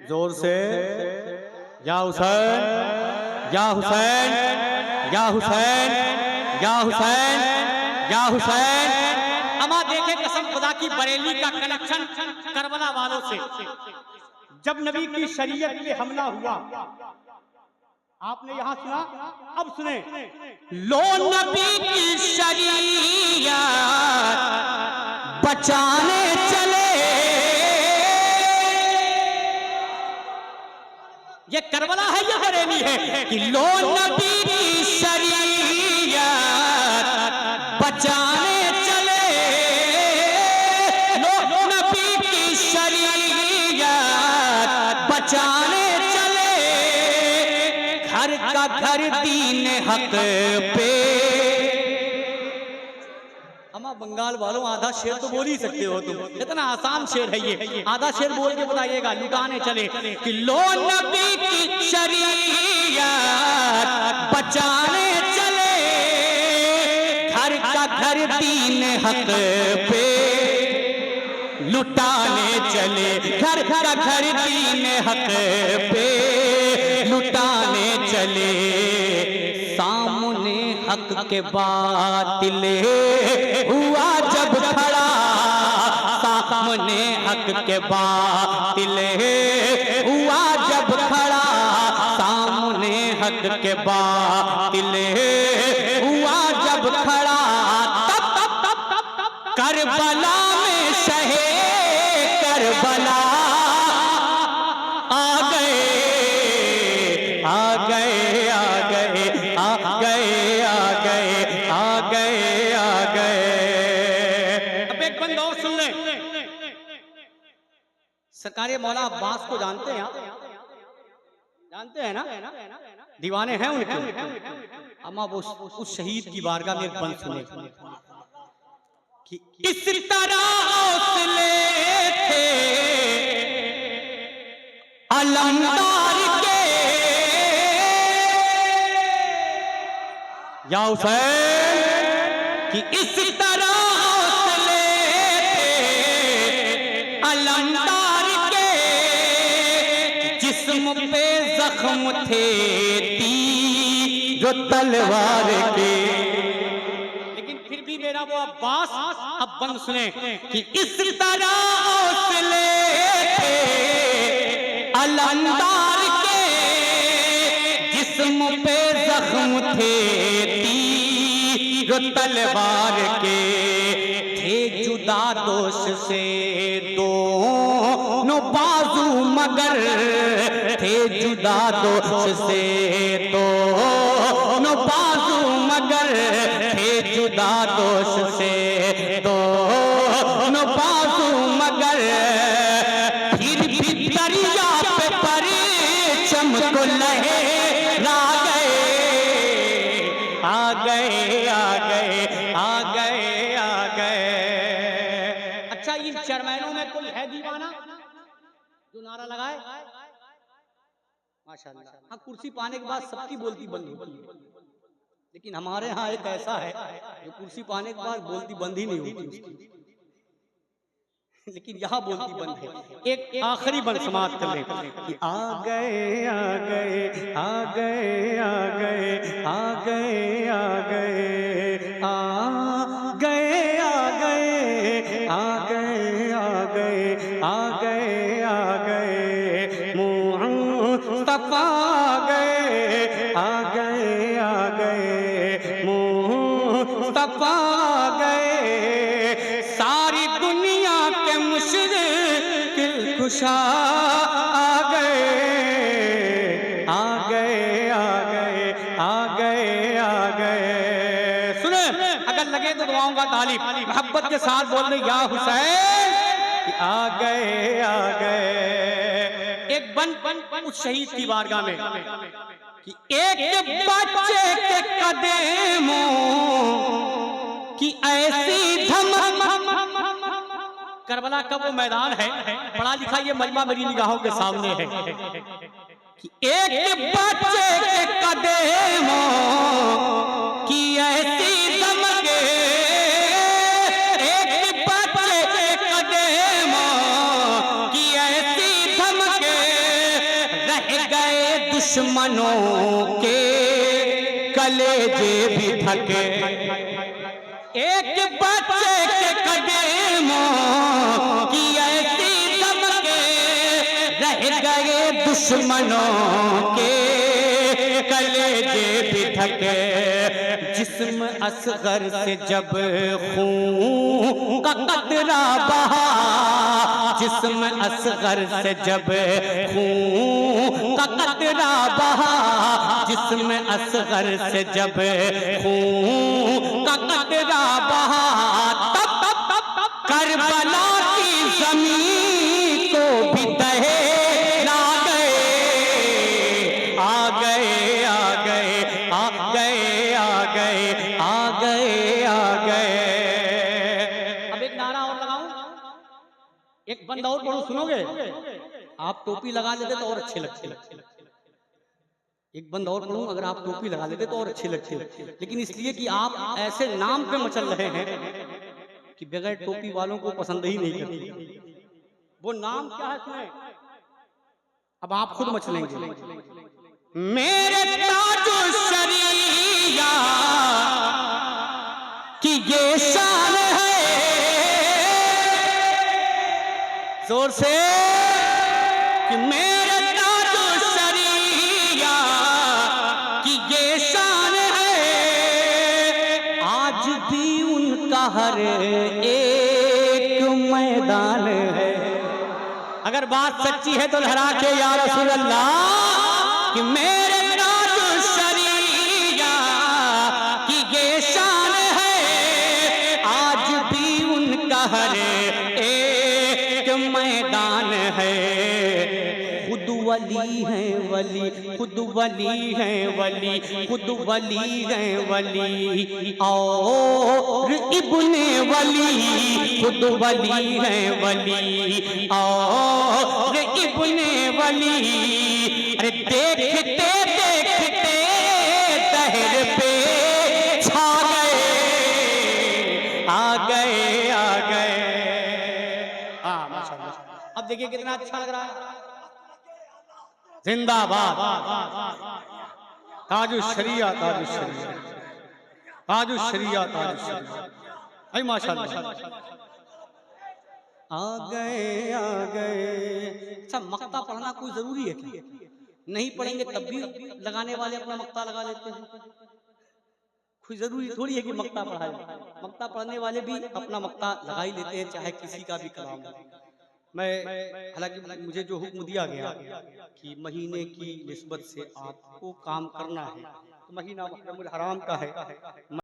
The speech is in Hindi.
जोर से, या हुसैन, या हुसैन, या हुसैन, या हुसैन, या हुसैन। अमा देखे कसम खुदा की बरेली का कनेक्शन करबला वालों से। जब नबी की शरीयत पे हमला हुआ, आपने यहां सुना, अब सुने। लो नबी की शरीयत बचाने चले, ये करबला है या बरेली है कि लो नबी की शरीयत बचाने चले, लो नबी की शरीयत बचाने चले, घर का घर दीन हक पे। अमा बंगाल वालों, आधा शेर तो बोल ही सकते हो तुम, इतना आसान शेर है ये। आधा शेर बोल के बताइएगा। लुटाने चले कि लो नबी की शरीयत बचाने चले, घर का घर दीन हक पे लुटाने चले, घर का घर दीन हक पे लुटाने चले। सामने हक के बातिल हुआ जब खड़ा, सामने हक के बातिल हुआ जब खड़ा, सामने हक के बातिल हुआ जब खड़ा, तब करबला में शहे करबला आ गए, आ गए, आ गए, आ गए, आ गए, आ गए, आ गए। अब एक बंद और सुन ले। सरकारे मौला अब्बास को जानते हैं, जानते हैं ना, दीवाने हैं उनके। अम्मा वो उस शहीद की बारगाह में एक बंद सुने कि इस तरह हौसले थे अलमदार के, या हुसैन, कि इस तरह हौसले थे अलमदार के, जिस्म पे जख्म थे तीर तलवार के। लेकिन फिर भी मेरा वो अब्बास, अब बंद सुने कि इस तरह हौसले थे अलमदार के, जिस्म पे जख्म थे तीर तलवार के, थे जुदा दोष से दोनों बाजू मगर, थे जुदा दोष से दोनों बाजू मगर, थे जुदा दोष से दोनों बाजू मगर, फिर भी दरिया पे परचम को लहरा गए, आ गए, आ गए, आ गए, आ गए। अच्छा, इन चरमैनों में कोई है दीवाना जो नारा लगाए? माशाल्लाह। हाँ, कुर्सी पाने के बाद सबकी बोलती बंद होती है, लेकिन हमारे यहाँ एक ऐसा है जो कुर्सी पाने के बाद बोलती बंद ही नहीं होती उसकी, लेकिन यहाँ बोलती बंद है। एक आखिरी बंद समाप्त कर ले कि आ गए, आ गए, आ गए, आ गए, आ गए, आ गए, आ गए, आ गए, आ गए, आ गए, आ गए, आ गए, मुस्तफा गए, आ गए, आ गए, मुस्तफा गए, सारी दुनिया के मुश्किल कुशा आ गए, आ गए, आ गए, आ गए, आ गए। सुने, अगर लगे तो दुआओं का तालीब मोहब्बत के साथ बोल दे, या हुसैन, आ गए, आ गए। एक बन उस शहीद की बारगाह में कि एक बच्चे के कदमों की ऐसी धमक, करबला का वो मैदान है, पढ़ा लिखा ये मजमा मेरी निगाहों के सामने है कि एक बच्चे के कदमों की ऐसी धमक, एक बच्चे के कदमों की ऐसी धमक, दुश्मनों के कलेजे भी थके, एक बच्चे के कदमों की ऐसी दमके, रह गए दुश्मनों के कलेजे भी थके। जिस्म असगर से जब खून का कतरा बहा, जिस्म असगर से जब खून का कतरा बहा, जिस्म असगर से जब खून का कतरा बहा, तब करबला की जमीन को भी दहला गए, आ गए आ गए आ गए आ गए आ गए आ गए। अब एक नारा और लगाऊं, एक बंद और पढ़ूं, सुनोगे? आप टोपी लगा लेते तो और अच्छे लगते। एक बंद और पढ़ूं, अगर आप टोपी लगा लेते तो और अच्छे लगते, लेकिन इसलिए कि आप ऐसे नाम पे मचल रहे हैं कि बगैर टोपी वालों को पसंद ही नहीं करते। वो नाम क्या है सुने, अब आप खुद मचलेंगे। मेरे ताजो शरीया की ये शान है, जोर से, कि मेरे ताजो शरीया की ये शान है, आज भी उनका हर एक मैदान है। अगर बात सच्ची है तो लहरा के या रसूल अल्लाह, कि मेरे ताजो शरीया की ये शान है, आज भी उनका हर एक मैदान है। खुद वली है वली, खुद वली है वली, खुद वली है वली और इब्ने वली, खुद वली है वली और इब्ने वली। अरे देखते देखते दहर पे छा गए, आ गए आ गए। हाँ माशाअल्लाह। अब देखिए कितना अच्छा लग रहा है। जिंदाबाद ताजुश शरिया, ताजुश शरिया, ताजुश शरिया, ताजुश शरिया। आई माशाअल्लाह। आ गए आ गए। अच्छा, मक्ता पढ़ना कोई जरूरी है क्या? नहीं पढ़ेंगे तब भी लगाने वाले अपना मक्ता लगा लेते हैं। कोई जरूरी थोड़ी है कि मक्ता पढ़ा जाए। मक्ता पढ़ने वाले भी अपना मक्ता लगा ही लेते हैं, चाहे किसी का भी कलाम हो। मैं हालांकि मुझे जो हुक्म दिया गया कि महीने की निस्बत से आपको काम करना है, तो महीना मुहर्रम हराम का है।